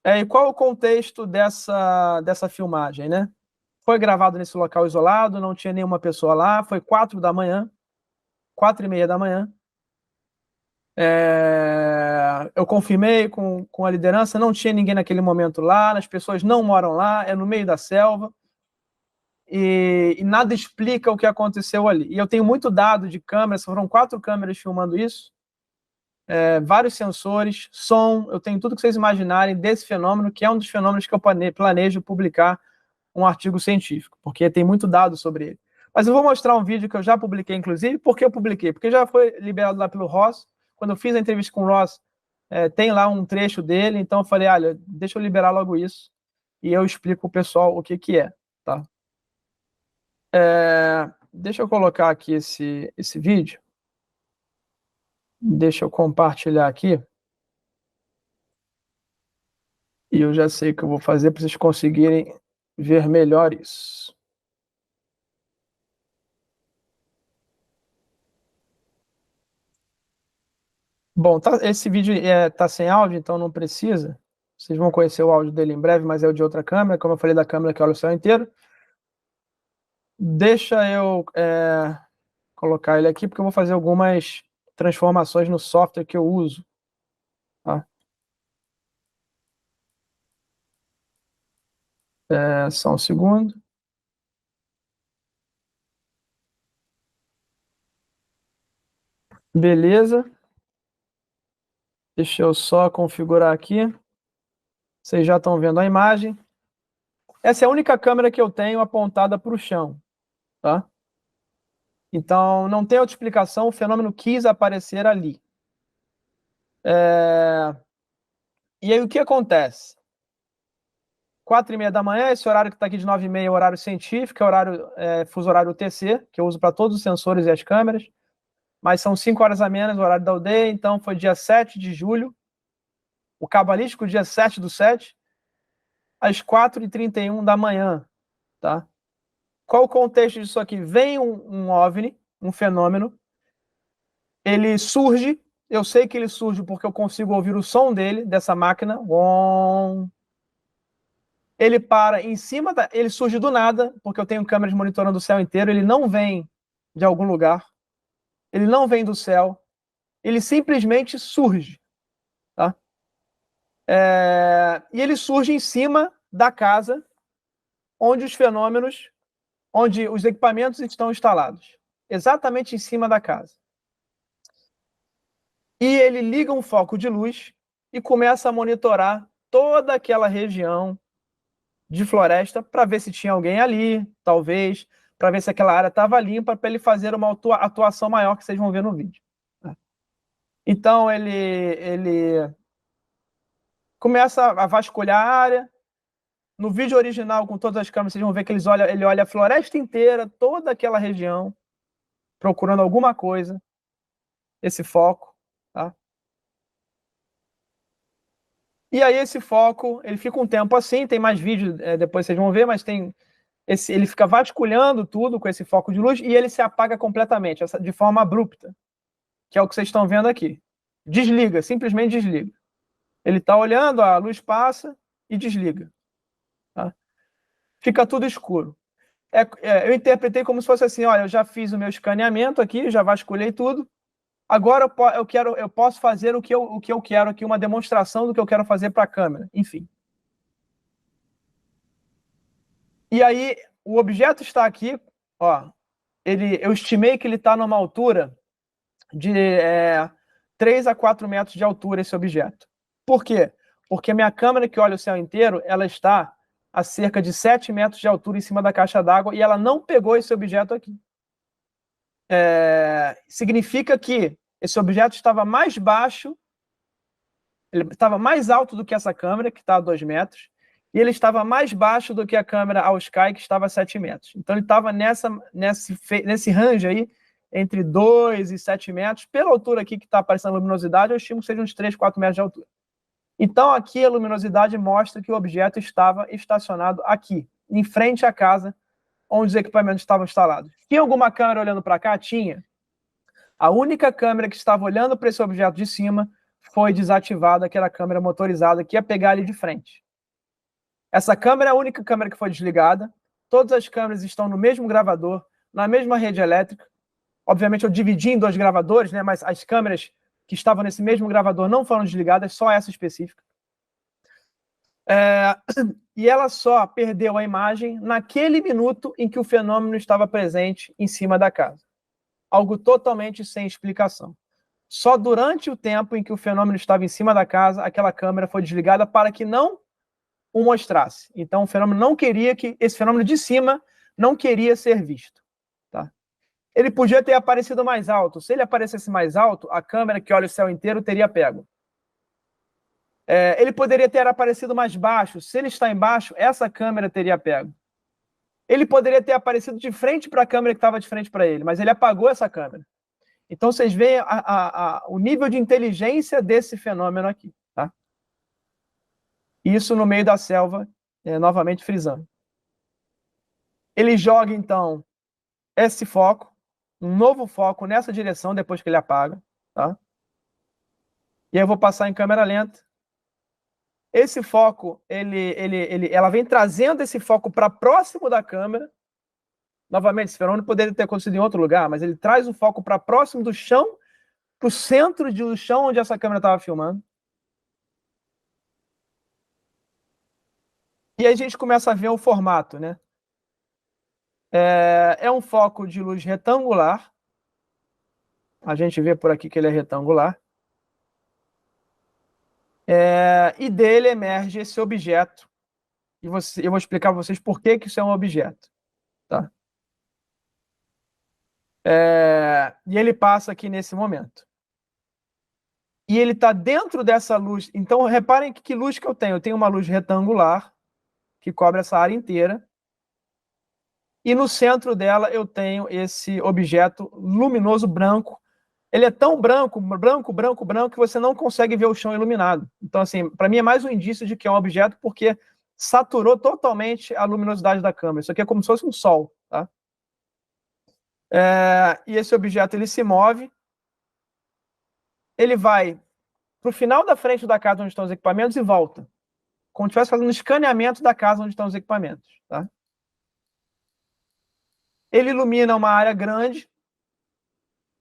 E qual o contexto dessa filmagem, né? Foi gravado nesse local isolado, não tinha nenhuma pessoa lá, foi 4 da manhã, 4h30 da manhã. Eu confirmei com a liderança, não tinha ninguém naquele momento lá, as pessoas não moram lá, é no meio da selva, e nada explica o que aconteceu ali. E eu tenho muito dado de câmeras, foram 4 câmeras filmando isso, vários sensores, som, eu tenho tudo que vocês imaginarem desse fenômeno, que é um dos fenômenos que eu planejo publicar um artigo científico, porque tem muito dado sobre ele. Mas eu vou mostrar um vídeo que eu já publiquei, inclusive. Por que eu publiquei? Porque já foi liberado lá pelo Ross. Quando eu fiz a entrevista com o Ross, tem lá um trecho dele, então eu falei, olha, deixa eu liberar logo isso, e eu explico pro pessoal o que que é, tá? Deixa eu colocar aqui esse vídeo. Deixa eu compartilhar aqui. E eu já sei o que eu vou fazer para vocês conseguirem ver melhor isso. Bom, esse vídeo tá sem áudio, então não precisa. Vocês vão conhecer o áudio dele em breve, mas é o de outra câmera, como eu falei da câmera que olha o céu inteiro. Deixa eu colocar ele aqui, porque eu vou fazer algumas transformações no software que eu uso. Tá? Só um segundo. Beleza. Deixa eu só configurar aqui. Vocês já estão vendo a imagem. Essa é a única câmera que eu tenho apontada para o chão. Tá? Então, não tem outra explicação, o fenômeno quis aparecer ali. E aí, o que acontece? 4h30 da manhã, esse horário que está aqui de 9h30 é o horário científico, é fuso horário UTC, que eu uso para todos os sensores e as câmeras, mas são 5 horas a menos o horário da aldeia, então foi dia 7 de julho, o cabalístico dia 7/7, às 4h31 da manhã, tá? Qual o contexto disso aqui? Vem um OVNI, um fenômeno, ele surge, eu sei que ele surge porque eu consigo ouvir o som dele, dessa máquina, ele para em cima, ele surge do nada, porque eu tenho câmeras monitorando o céu inteiro, ele não vem de algum lugar, ele não vem do céu, ele simplesmente surge. Tá? E ele surge em cima da casa onde onde os equipamentos estão instalados. Exatamente em cima da casa. E ele liga um foco de luz e começa a monitorar toda aquela região de floresta para ver se tinha alguém ali, talvez, para ver se aquela área estava limpa, para ele fazer uma atuação maior que vocês vão ver no vídeo. Então, ele começa a vasculhar a área. No vídeo original, com todas as câmeras, vocês vão ver que ele olha a floresta inteira, toda aquela região, procurando alguma coisa, esse foco. Tá? E aí esse foco, ele fica um tempo assim, tem mais vídeo, depois vocês vão ver, mas ele fica vasculhando tudo com esse foco de luz e ele se apaga completamente, de forma abrupta, que é o que vocês estão vendo aqui. Desliga, simplesmente desliga. Ele está olhando, a luz passa e desliga. Tá? Fica tudo escuro. Eu interpretei como se fosse assim, olha, eu já fiz o meu escaneamento aqui, já vasculhei tudo, agora eu posso fazer o que eu quero aqui, uma demonstração do que eu quero fazer para a câmera, enfim. E aí, o objeto está aqui, ó, eu estimei que ele está numa altura de 3 a 4 metros de altura, esse objeto. Por quê? Porque a minha câmera que olha o céu inteiro, ela está a cerca de 7 metros de altura em cima da caixa d'água e ela não pegou esse objeto aqui. Significa que esse objeto estava mais baixo, ele estava mais alto do que essa câmera, que está a 2 metros, e ele estava mais baixo do que a câmera ao Sky, que estava a 7 metros. Então ele estava nesse range aí, entre 2 e 7 metros. Pela altura aqui que está aparecendo a luminosidade, eu estimo que seja uns 3, 4 metros de altura. Então aqui a luminosidade mostra que o objeto estava estacionado aqui, em frente à casa onde os equipamentos estavam instalados. Tinha alguma câmera olhando para cá? Tinha. A única câmera que estava olhando para esse objeto de cima foi desativada aquela câmera motorizada que ia pegar ali de frente. Essa câmera é a única câmera que foi desligada. Todas as câmeras estão no mesmo gravador, na mesma rede elétrica. Obviamente eu dividi em 2 gravadores, né? Mas as câmeras que estavam nesse mesmo gravador não foram desligadas, só essa específica. E ela só perdeu a imagem naquele minuto em que o fenômeno estava presente em cima da casa. Algo totalmente sem explicação. Só durante o tempo em que o fenômeno estava em cima da casa, aquela câmera foi desligada para que não o mostrasse. Então o fenômeno não queria que, esse fenômeno de cima não queria ser visto. Tá? Ele podia ter aparecido mais alto. Se ele aparecesse mais alto, a câmera que olha o céu inteiro teria pego. Ele poderia ter aparecido mais baixo. Se ele está embaixo, essa câmera teria pego. Ele poderia ter aparecido de frente para a câmera que estava de frente para ele, mas ele apagou essa câmera. Então, vocês veem o nível de inteligência desse fenômeno aqui. Tá? Isso no meio da selva, novamente frisando. Ele joga, então, esse foco, um novo foco nessa direção, depois que ele apaga. Tá? E aí eu vou passar em câmera lenta. Esse foco, ela vem trazendo esse foco para próximo da câmera. Novamente, esse fenômeno poderia ter acontecido em outro lugar, mas ele traz o foco para próximo do chão, para o centro do chão onde essa câmera estava filmando. E aí a gente começa a ver o formato, né? É um foco de luz retangular. A gente vê por aqui que ele é retangular. E dele emerge esse objeto. E eu vou explicar para vocês por que isso é um objeto. Tá? E ele passa aqui nesse momento. E ele está dentro dessa luz. Então, reparem que luz que eu tenho. Eu tenho uma luz retangular, que cobre essa área inteira. E no centro dela eu tenho esse objeto luminoso branco. Ele é tão branco, que você não consegue ver o chão iluminado. Então, assim, para mim é mais um indício de que é um objeto, porque saturou totalmente a luminosidade da câmera. Isso aqui é como se fosse um sol. Tá? E esse objeto ele se move. Ele vai para o final da frente da casa onde estão os equipamentos e volta. Como se estivesse fazendo um escaneamento da casa onde estão os equipamentos. Tá? Ele ilumina uma área grande.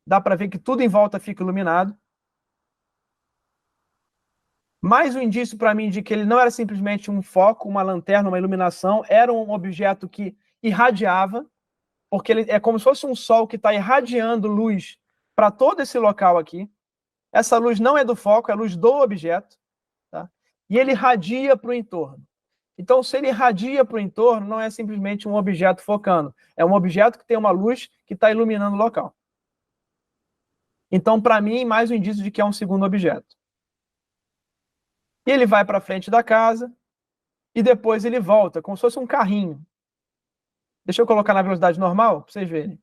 Dá para ver que tudo em volta fica iluminado. Mais um indício para mim de que ele não era simplesmente um foco, uma lanterna, uma iluminação. Era um objeto que irradiava, porque ele é como se fosse um sol que está irradiando luz para todo esse local aqui. Essa luz não é do foco, é a luz do objeto. Tá? E ele irradia para o entorno. Então, se ele irradia para o entorno, não é simplesmente um objeto focando. É um objeto que tem uma luz que está iluminando o local. Então, para mim, mais um indício de que é um segundo objeto. E ele vai para frente da casa e depois ele volta, como se fosse um carrinho. Deixa eu colocar na velocidade normal para vocês verem.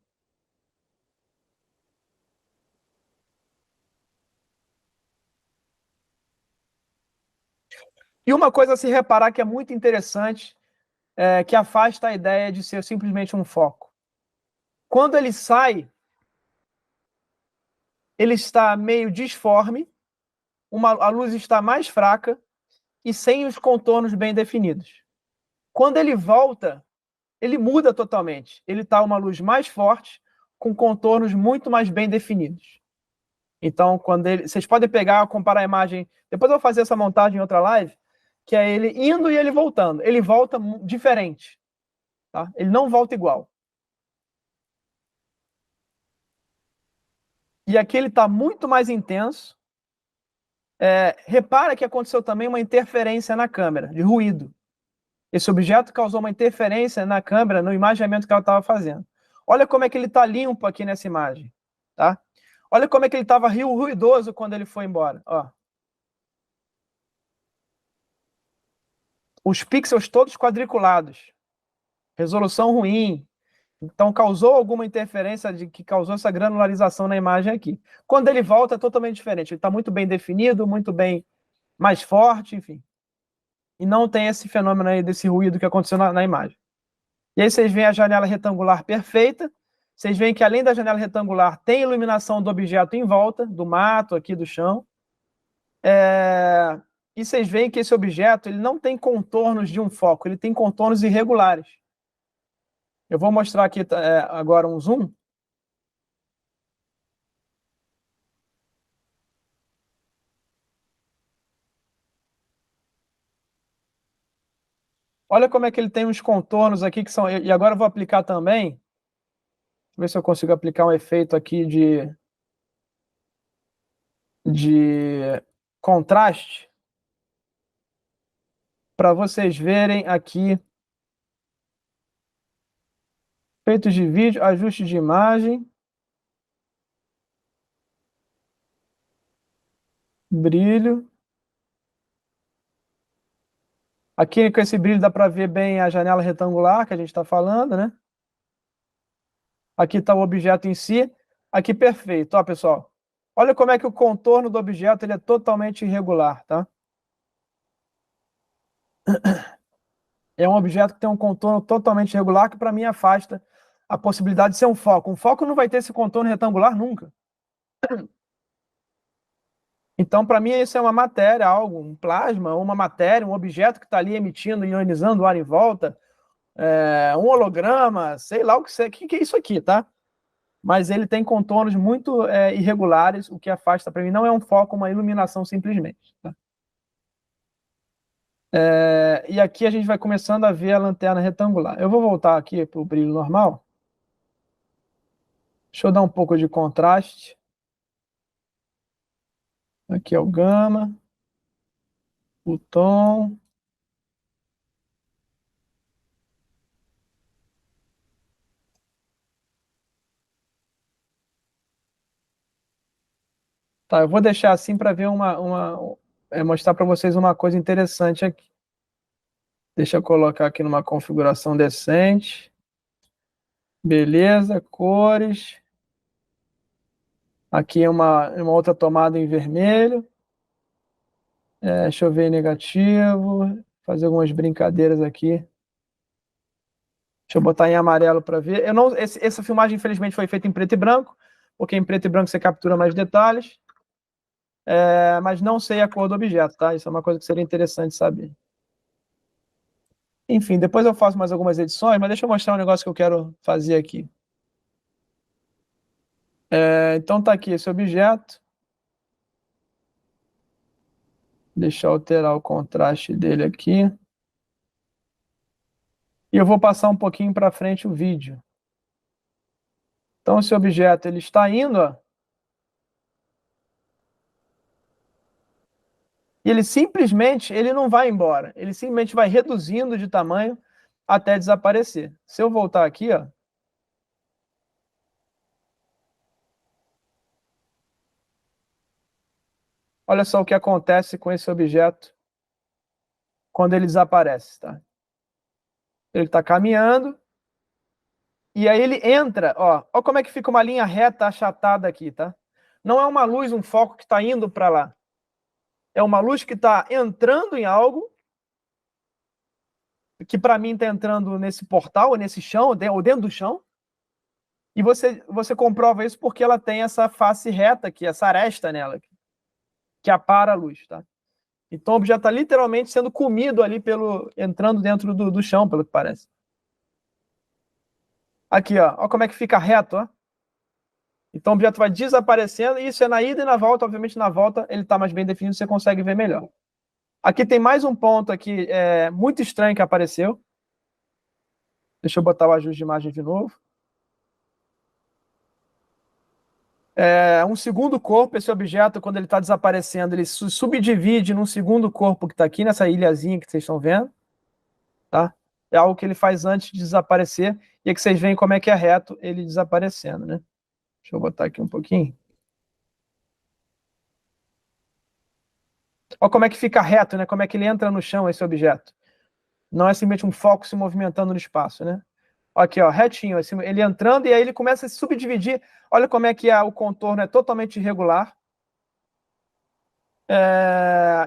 E uma coisa a se reparar que é muito interessante, que afasta a ideia de ser simplesmente um foco. Quando ele sai, ele está meio disforme, a luz está mais fraca e sem os contornos bem definidos. Quando ele volta, ele muda totalmente. Ele está uma luz mais forte, com contornos muito mais bem definidos. Então, vocês podem pegar, comparar a imagem. Depois eu vou fazer essa montagem em outra live, que é ele indo e ele voltando. Ele volta diferente. Tá? Ele não volta igual. E aqui ele está muito mais intenso. Repara que aconteceu também uma interferência na câmera, de ruído. Esse objeto causou uma interferência na câmera, no imaginamento que ela estava fazendo. Olha como é que ele está limpo aqui nessa imagem. Tá? Olha como é que ele estava ruidoso quando ele foi embora. Ó. Os pixels todos quadriculados. Resolução ruim. Então, causou alguma interferência que causou essa granularização na imagem aqui. Quando ele volta, é totalmente diferente. Ele está muito bem definido, muito bem, mais forte, enfim. E não tem esse fenômeno aí desse ruído que aconteceu na imagem. E aí vocês veem a janela retangular perfeita. Vocês veem que além da janela retangular, tem iluminação do objeto em volta, do mato aqui, do chão. E vocês veem que esse objeto ele não tem contornos de um foco, ele tem contornos irregulares. Eu vou mostrar aqui agora um zoom. Olha como é que ele tem uns contornos aqui que são... E agora eu vou aplicar também. Deixa eu ver se eu consigo aplicar um efeito aqui de contraste. Para vocês verem aqui. Efeitos de vídeo, ajuste de imagem. Brilho. Aqui com esse brilho dá para ver bem a janela retangular que a gente está falando, né? Aqui está o objeto em si. Aqui perfeito, ó, pessoal. Olha como é que o contorno do objeto ele é totalmente irregular, tá? É um objeto que tem um contorno totalmente irregular que para mim afasta a possibilidade de ser um foco. Um foco não vai ter esse contorno retangular nunca. Então, para mim, isso é uma matéria, algo, um plasma, uma matéria, um objeto que está ali emitindo, ionizando o ar em volta, um holograma, sei lá o que é isso aqui, tá? Mas ele tem contornos muito irregulares, o que afasta para mim não é um foco, uma iluminação simplesmente. Tá? E aqui a gente vai começando a ver a lanterna retangular. Eu vou voltar aqui para o brilho normal. Deixa eu dar um pouco de contraste. Aqui é o gama, o tom. Tá, eu vou deixar assim para ver mostrar para vocês uma coisa interessante aqui. Deixa eu colocar aqui numa configuração decente. Beleza, cores. Aqui é uma outra tomada em vermelho. Deixa eu ver negativo. Fazer algumas brincadeiras aqui. Deixa eu botar em amarelo para ver. Essa filmagem, infelizmente, foi feita em preto e branco, porque em preto e branco você captura mais detalhes. Mas não sei a cor do objeto, tá? Isso é uma coisa que seria interessante saber. Enfim, depois eu faço mais algumas edições, mas deixa eu mostrar um negócio que eu quero fazer aqui. Então tá aqui esse objeto. Deixa eu alterar o contraste dele aqui. E eu vou passar um pouquinho para frente o vídeo. Então esse objeto ele está indo, ó, e ele não vai embora. Ele simplesmente vai reduzindo de tamanho até desaparecer. Se eu voltar aqui, ó, olha só o que acontece com esse objeto quando ele desaparece, tá? Ele está caminhando, e aí ele entra, ó como é que fica uma linha reta achatada aqui, tá? Não é uma luz, um foco que está indo para lá. É uma luz que está entrando em algo, que para mim está entrando nesse portal, nesse chão, ou dentro do chão, e você comprova isso porque ela tem essa face reta aqui, essa aresta nela, que apara a luz, tá? Então o objeto está literalmente sendo comido ali entrando dentro do chão, pelo que parece. Aqui, ó como é que fica reto, ó. Então o objeto vai desaparecendo, e isso é na ida e na volta. Obviamente na volta ele está mais bem definido, você consegue ver melhor. Aqui tem mais um ponto aqui muito estranho que apareceu. Deixa eu botar o ajuste de imagem de novo. Um segundo corpo, esse objeto, quando ele está desaparecendo, ele subdivide num segundo corpo que está aqui, nessa ilhazinha que vocês estão vendo. Tá? É algo que ele faz antes de desaparecer, e aqui vocês veem como é que é reto ele desaparecendo, né? Deixa eu botar aqui um pouquinho. Olha como é que fica reto, né? Como é que ele entra no chão, esse objeto. Não é simplesmente um foco se movimentando no espaço, né? Aqui, ó, retinho, ele entrando, e aí ele começa a se subdividir. Olha como é que o contorno é totalmente irregular.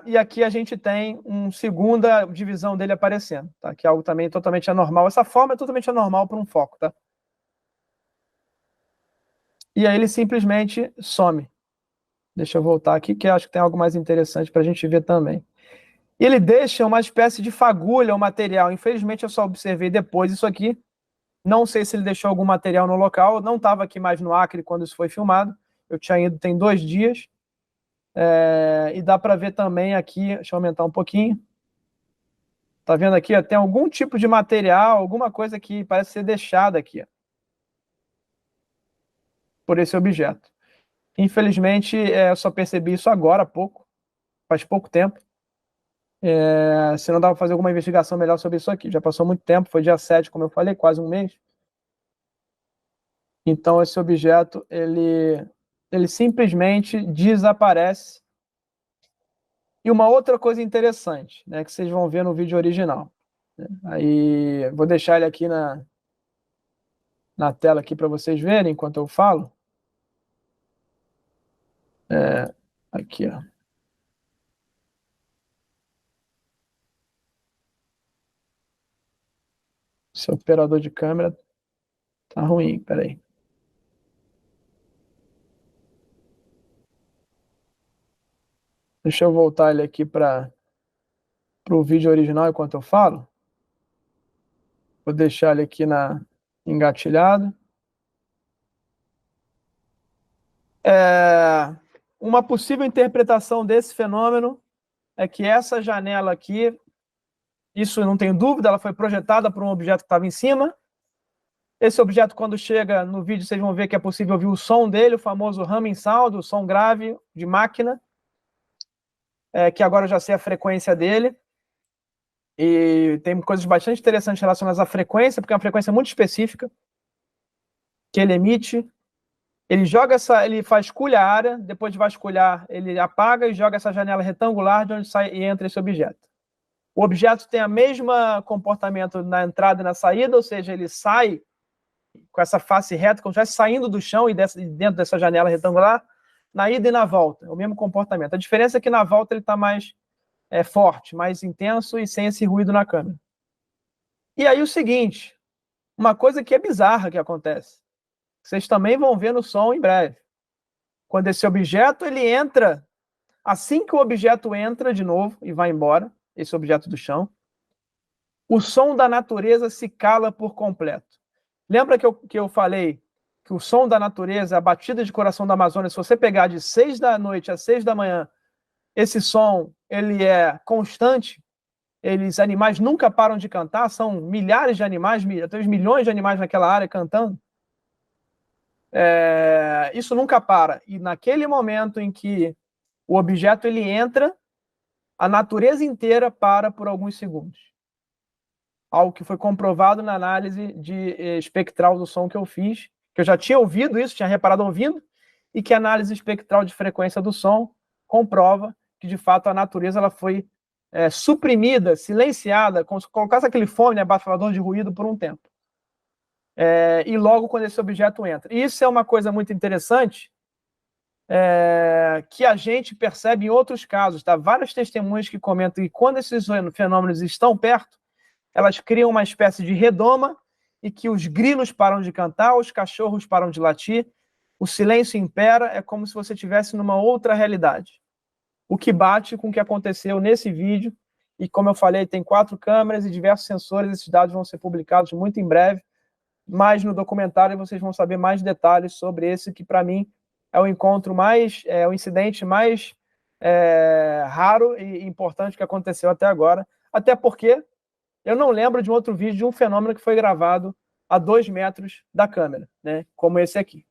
E aqui a gente tem uma segunda divisão dele aparecendo, tá? Que é algo também totalmente anormal. Essa forma é totalmente anormal para um foco, tá? E aí ele simplesmente some. Deixa eu voltar aqui, que eu acho que tem algo mais interessante para a gente ver também. Ele deixa uma espécie de fagulha, o material. Infelizmente, eu só observei depois isso aqui. Não sei se ele deixou algum material no local. Não estava aqui mais no Acre quando isso foi filmado. Eu tinha ido tem 2 dias. E dá para ver também aqui, deixa eu aumentar um pouquinho. Tá vendo aqui? Ó, tem algum tipo de material, alguma coisa que parece ser deixada aqui, ó, por esse objeto. Infelizmente, eu só percebi isso agora há pouco, faz pouco tempo. Se não dá para fazer alguma investigação melhor sobre isso aqui. Já passou muito tempo, foi dia 7, como eu falei, quase um mês. Então, esse objeto, ele simplesmente desaparece. E uma outra coisa interessante, né, que vocês vão ver no vídeo original. Aí, vou deixar ele aqui na tela aqui para vocês verem enquanto eu falo. Aqui, ó. Esse operador de câmera tá ruim, peraí. Deixa eu voltar ele aqui para o vídeo original enquanto eu falo. Vou deixar ele aqui engatilhado. Uma possível interpretação desse fenômeno é que essa janela aqui, isso eu não tenho dúvida, ela foi projetada por um objeto que estava em cima. Esse objeto, quando chega no vídeo, vocês vão ver que é possível ouvir o som dele, o famoso humming sound, o som grave de máquina, que agora eu já sei a frequência dele. E tem coisas bastante interessantes relacionadas à frequência, porque é uma frequência muito específica que ele emite. Ele vasculha a área, depois de vasculhar, ele apaga e joga essa janela retangular de onde sai e entra esse objeto. O objeto tem o mesmo comportamento na entrada e na saída, ou seja, ele sai com essa face reta, como se estivesse saindo do chão e dentro dessa janela retangular, na ida e na volta, é o mesmo comportamento. A diferença é que na volta ele está mais forte, mais intenso e sem esse ruído na câmera. E aí o seguinte, uma coisa que é bizarra que acontece, vocês também vão ver no som em breve. Quando esse objeto ele entra, assim que o objeto entra de novo e vai embora, esse objeto do chão, o som da natureza se cala por completo. Lembra que eu falei que o som da natureza, a batida de coração da Amazônia, se você pegar de 6 da noite a 6 da manhã, esse som ele é constante, os animais nunca param de cantar, são milhares de animais, até milhões de animais naquela área cantando. Isso nunca para. E naquele momento em que o objeto ele entra, a natureza inteira para por alguns segundos. Algo que foi comprovado na análise espectral do som que eu fiz, que eu já tinha ouvido isso, tinha reparado ouvindo, e que a análise espectral de frequência do som comprova que, de fato, a natureza ela foi suprimida, silenciada, como se colocasse aquele fone, abafador de ruído por um tempo. E logo quando esse objeto entra. E isso é uma coisa muito interessante, que a gente percebe em outros casos. Tá? Várias testemunhas que comentam que quando esses fenômenos estão perto, elas criam uma espécie de redoma e que os grilos param de cantar, os cachorros param de latir, o silêncio impera, é como se você estivesse numa outra realidade. O que bate com o que aconteceu nesse vídeo, e como eu falei, tem 4 câmeras e diversos sensores, esses dados vão ser publicados muito em breve, mas no documentário vocês vão saber mais detalhes sobre esse, que para mim é o encontro mais, o incidente mais raro e importante que aconteceu até agora, até porque eu não lembro de um outro vídeo de um fenômeno que foi gravado a 2 metros da câmera, né, como esse aqui.